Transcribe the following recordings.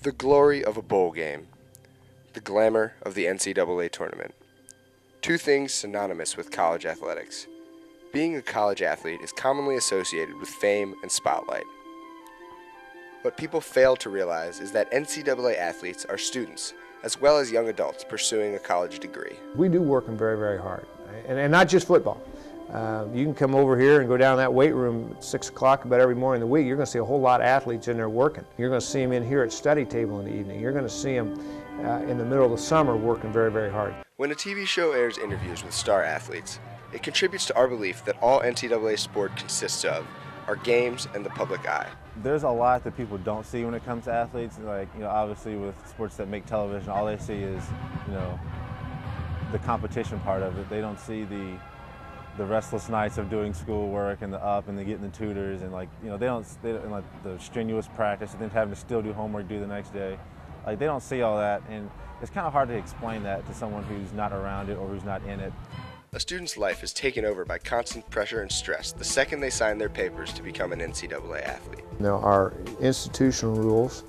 The glory of a bowl game, the glamour of the NCAA tournament. Two things synonymous with college athletics. Being a college athlete is commonly associated with fame and spotlight. What people fail to realize is that NCAA athletes are students, as well as young adults pursuing a college degree. We do work them very, very hard, and not just football. You can come over here and go down that weight room at 6 o'clock about every morning of the week. You're going to see a whole lot of athletes in there working. You're going to see them in here at study table in the evening. You're going to see them in the middle of the summer working very, very hard. When a TV show airs interviews with star athletes, it contributes to our belief that all NCAA sport consists of are games and the public eye. There's a lot that people don't see when it comes to athletes. Like, obviously with sports that make television, all they see is, the competition part of it. They don't see the restless nights of doing schoolwork and the up and the getting the tutors and they don't like the strenuous practice and then having to still do homework due the next day. Like, they don't see all that, and it's kind of hard to explain that to someone who's not around it or who's not in it. A student's life is taken over by constant pressure and stress the second they sign their papers to become an NCAA athlete. There are institutional rules,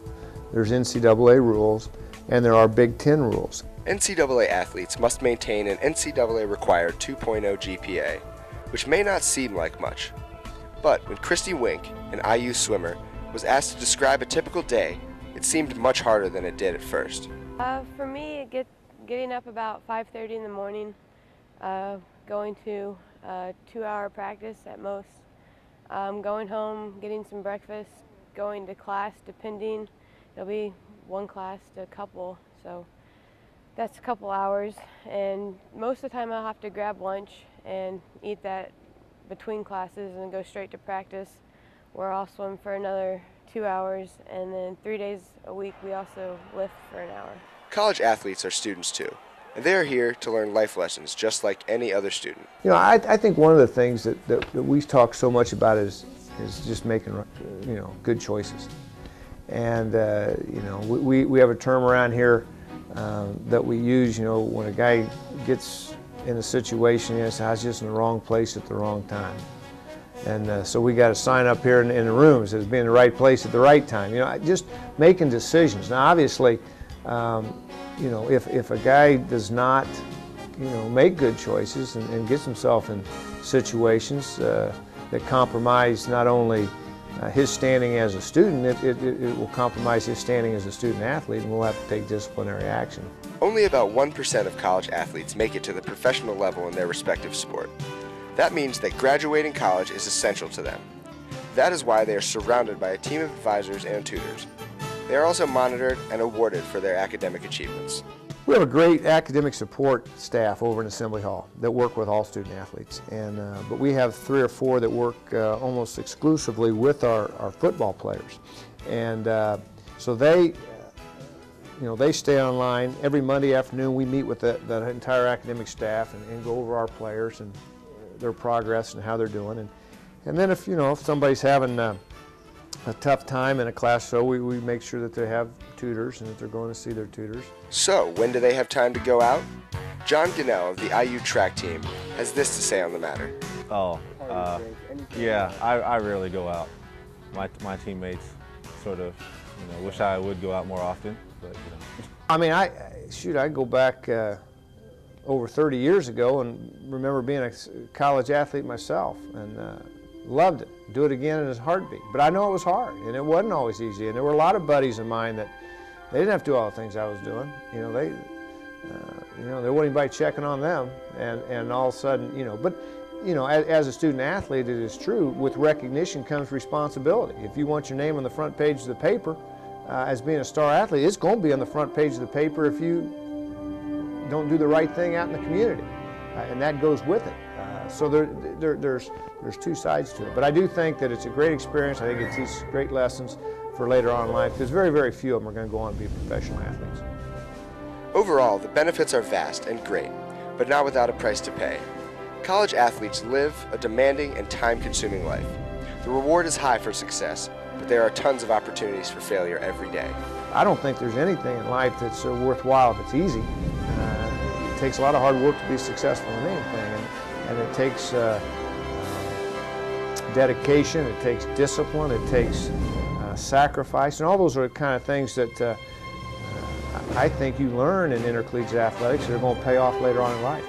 there's NCAA rules, and there are Big Ten rules. NCAA athletes must maintain an NCAA required 2.0 GPA, which may not seem like much. But when Kristi Wink, an IU swimmer, was asked to describe a typical day, it seemed much harder than it did at first. For me, getting up about 5:30 in the morning, going to a 2-hour practice at most, going home, getting some breakfast, going to class, depending. It'll be one class to a couple, so that's a couple hours. And most of the time I'll have to grab lunch and eat that between classes and go straight to practice, where I'll swim for another 2 hours, and then 3 days a week we also lift for an hour. College athletes are students too, and they are here to learn life lessons just like any other student. I think one of the things that we talk so much about is just making good choices. And we have a term around here that we use, when a guy gets in a situation, I was just in the wrong place at the wrong time. And so we got a sign up here in the room that says, be in the right place at the right time. Just making decisions. Now, obviously, if a guy does not, make good choices and gets himself in situations that compromise not only his standing as a student, it will compromise his standing as a student athlete, and we'll have to take disciplinary action. Only about 1% of college athletes make it to the professional level in their respective sport. That means that graduating college is essential to them. That is why they are surrounded by a team of advisors and tutors. They are also monitored and awarded for their academic achievements. We have a great academic support staff over in Assembly Hall that work with all student athletes, but we have 3 or 4 that work almost exclusively with our football players. And so they stay online. Every Monday afternoon we meet with the entire academic staff and go over our players and their progress and how they're doing. And then if somebody's having a tough time in a class, so we make sure that they have tutors and that they're going to see their tutors. So when do they have time to go out? John Gunnell of the IU track team has this to say on the matter. Yeah, I rarely go out. My teammates sort of, wish I would go out more often, but I mean, I go back over 30 years ago and remember being a college athlete myself, and loved it. Do it again in a heartbeat. But I know it was hard, and it wasn't always easy. And there were a lot of buddies of mine that they didn't have to do all the things I was doing. There wasn't anybody checking on them, and all of a sudden, But as a student athlete, it is true. With recognition comes responsibility. If you want your name on the front page of the paper as being a star athlete, it's going to be on the front page of the paper if you don't do the right thing out in the community, and that goes with it. So there's 2 sides to it. But I do think that it's a great experience. I think it teaches great lessons for later on in life, because very, very few of them are going to go on to be professional athletes. Overall, the benefits are vast and great, but not without a price to pay. College athletes live a demanding and time-consuming life. The reward is high for success, but there are tons of opportunities for failure every day. I don't think there's anything in life that's worthwhile if it's easy. It takes a lot of hard work to be successful in anything, and it takes dedication, it takes discipline, it takes sacrifice, and all those are the kind of things that I think you learn in intercollegiate athletics that are going to pay off later on in life.